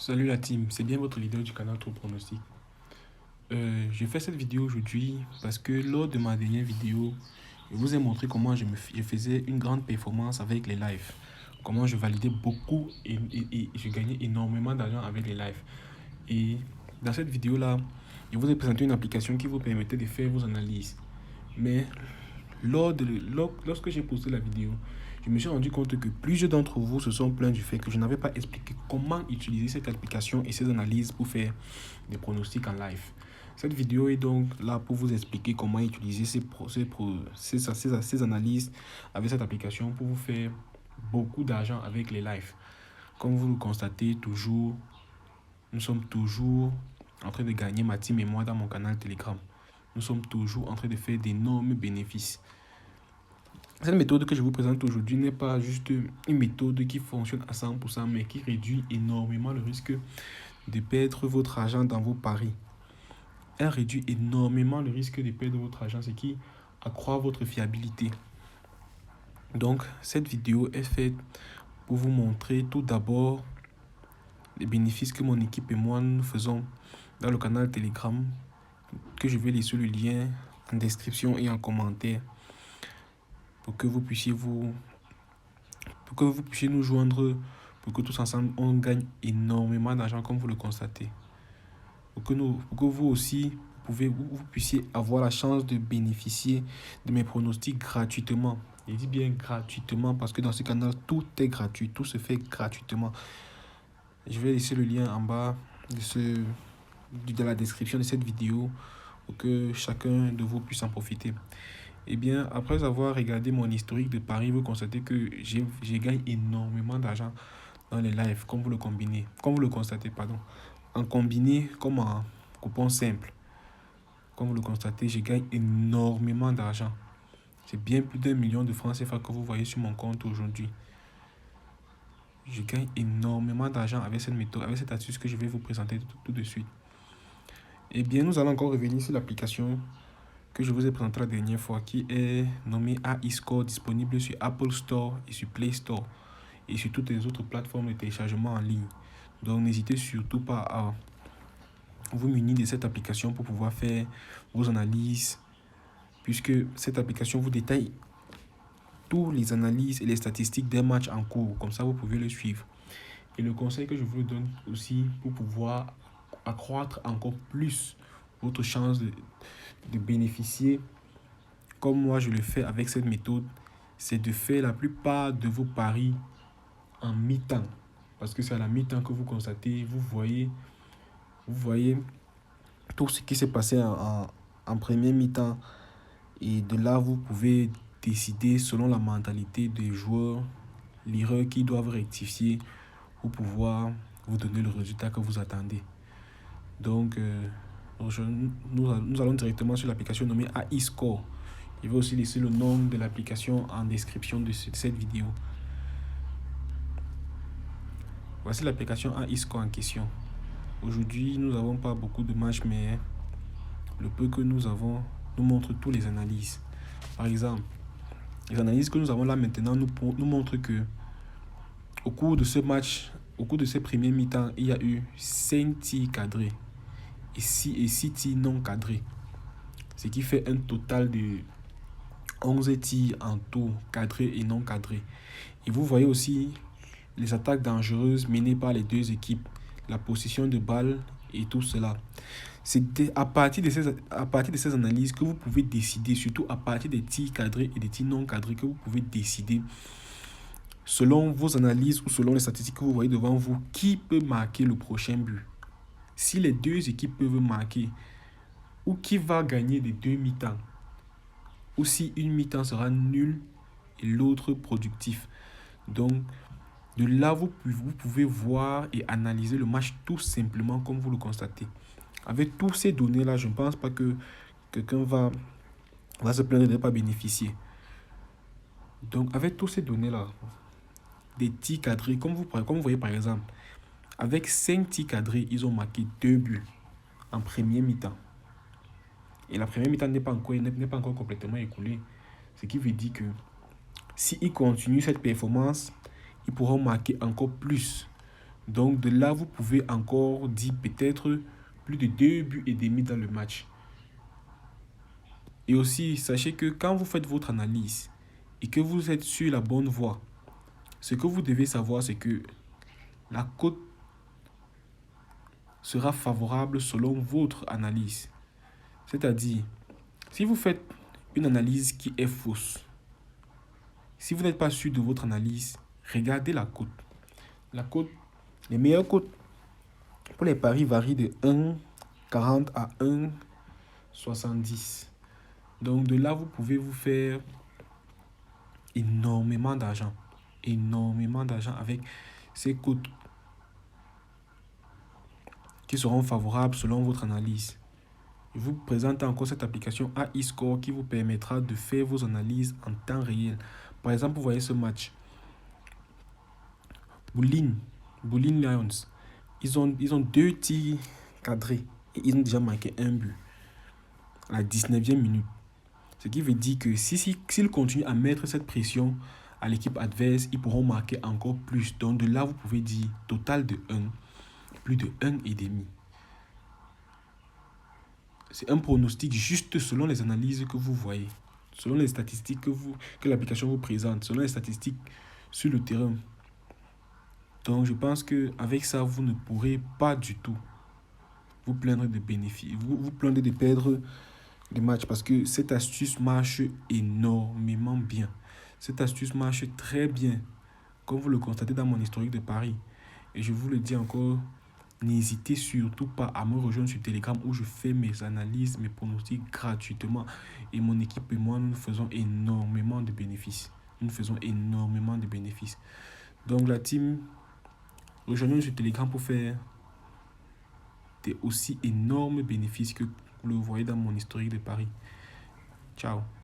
Salut la team, c'est bien votre leader du canal Trop Pronostic. Je fais cette vidéo aujourd'hui parce que lors de ma dernière vidéo, je vous ai montré comment je faisais une grande performance avec les lives. Comment je validais beaucoup et je gagnais énormément d'argent avec les lives. Et dans cette vidéo-là, je vous ai présenté une application qui vous permettait de faire vos analyses. Mais lorsque j'ai posté la vidéo, je me suis rendu compte que plusieurs d'entre vous se sont plaints du fait que je n'avais pas expliqué comment utiliser cette application et ces analyses pour faire des pronostics en live. Cette vidéo est donc là pour vous expliquer comment utiliser ces analyses avec cette application pour vous faire beaucoup d'argent avec les lives. Comme vous le constatez toujours, nous sommes toujours en train de gagner ma team et moi dans mon canal Telegram. Nous sommes toujours en train de faire d'énormes bénéfices. Cette méthode que je vous présente aujourd'hui n'est pas juste une méthode qui fonctionne à 100%, mais qui réduit énormément le risque de perdre votre argent dans vos paris. Elle réduit énormément le risque de perdre votre argent, ce qui accroît votre fiabilité. Donc, cette vidéo est faite pour vous montrer tout d'abord les bénéfices que mon équipe et moi nous faisons dans le canal Telegram, que je vais laisser le lien en description et en commentaire pour que vous puissiez nous joindre, pour que tous ensemble on gagne énormément d'argent comme vous le constatez. Pour que vous aussi vous puissiez avoir la chance de bénéficier de mes pronostics gratuitement. Je dis bien gratuitement parce que dans ce canal, tout est gratuit, tout se fait gratuitement. Je vais laisser le lien en bas de la description de cette vidéo pour que chacun de vous puisse en profiter. Eh bien, après avoir regardé mon historique de paris, vous constatez que j'ai gagné énormément d'argent dans les lives, comme vous le constatez, pardon. En combiné comme en coupon simple. Comme vous le constatez, je gagne énormément d'argent. C'est bien plus d'1 million de francs CFA que vous voyez sur mon compte aujourd'hui. Je gagne énormément d'argent avec cette méthode, avec cette astuce que je vais vous présenter tout de suite. Eh bien, nous allons encore revenir sur l'application que je vous ai présenté la dernière fois, qui est nommée AI Score, disponible sur Apple Store et sur Play Store et sur toutes les autres plateformes de téléchargement en ligne. Donc n'hésitez surtout pas à vous munir de cette application pour pouvoir faire vos analyses, puisque cette application vous détaille toutes les analyses et les statistiques des matchs en cours. Comme ça, vous pouvez le suivre. Et le conseil que je vous donne aussi pour pouvoir accroître encore plus votre chance de bénéficier, comme moi je le fais avec cette méthode, c'est de faire la plupart de vos paris en mi-temps. Parce que c'est à la mi-temps que vous constatez, vous voyez tout ce qui s'est passé en premier mi-temps. Et de là, vous pouvez décider selon la mentalité des joueurs, l'erreur qu'ils doivent rectifier pour pouvoir vous donner le résultat que vous attendez. Donc, nous allons directement sur l'application nommée AI Score. Je vais aussi laisser le nom de l'application en description de cette vidéo. Voici l'application AI Score en question. Aujourd'hui, nous n'avons pas beaucoup de matchs, mais le peu que nous avons nous montre toutes les analyses. Par exemple, les analyses que nous avons là maintenant nous montrent que au cours de ce match, au cours de ces premiers mi-temps, il y a eu 5 tirs cadrés et 6 tirs non cadrés. Ce qui fait un total de 11 tirs en tout, cadrés et non cadrés. Et vous voyez aussi les attaques dangereuses menées par les deux équipes, la possession de balles et tout cela. C'est à partir de ces analyses que vous pouvez décider, surtout à partir des tirs cadrés et des tirs non cadrés, que vous pouvez décider, selon vos analyses ou selon les statistiques que vous voyez devant vous, qui peut marquer le prochain but. Si les deux équipes peuvent marquer, ou qui va gagner des deux mi-temps, ou si une mi-temps sera nulle et l'autre productif. Donc, de là, vous pouvez voir et analyser le match tout simplement comme vous le constatez. Avec tous ces données-là, je ne pense pas que quelqu'un va se plaindre de ne pas bénéficier. Donc, avec tous ces données-là, des tirs cadrés, comme vous voyez par exemple, avec 5 tirs cadrés, ils ont marqué 2 buts en premier mi-temps. Et la première mi-temps n'est pas encore complètement écoulée. Ce qui veut dire que s'ils continuent cette performance, ils pourront marquer encore plus. Donc de là, vous pouvez encore dire peut-être plus de 2,5 buts dans le match. Et aussi, sachez que quand vous faites votre analyse et que vous êtes sur la bonne voie, ce que vous devez savoir, c'est que la cote sera favorable selon votre analyse. C'est-à-dire, si vous faites une analyse qui est fausse, si vous n'êtes pas sûr de votre analyse, regardez la cote. La cote, les meilleures cotes pour les paris varient de 1,40 à 1,70. Donc de là, vous pouvez vous faire énormément d'argent. Énormément d'argent avec ces cotes qui seront favorables selon votre analyse. Je vous présente encore cette application AI Score qui vous permettra de faire vos analyses en temps réel. Par exemple, vous voyez ce match. Boulogne Lions, ils ont 2 tirs cadrés et ils ont déjà marqué un but à la 19e minute. Ce qui veut dire que s'ils continuent à mettre cette pression à l'équipe adverse, ils pourront marquer encore plus. Donc de là, vous pouvez dire total de 1, plus de 1,5. C'est un pronostic juste selon les analyses que vous voyez, selon les statistiques que l'application vous présente, selon les statistiques sur le terrain. Donc je pense qu'avec ça, vous ne pourrez pas du tout vous plaindre de bénéfices, vous plaindre de perdre des matchs parce que cette astuce marche énormément bien. Cette astuce marche très bien, comme vous le constatez dans mon historique de paris. Et je vous le dis encore, n'hésitez surtout pas à me rejoindre sur Telegram où je fais mes analyses, mes pronostics gratuitement. Et mon équipe et moi, nous faisons énormément de bénéfices. Nous faisons énormément de bénéfices. Donc la team, rejoignez-nous sur Telegram pour faire des aussi énormes bénéfices que vous le voyez dans mon historique de paris. Ciao.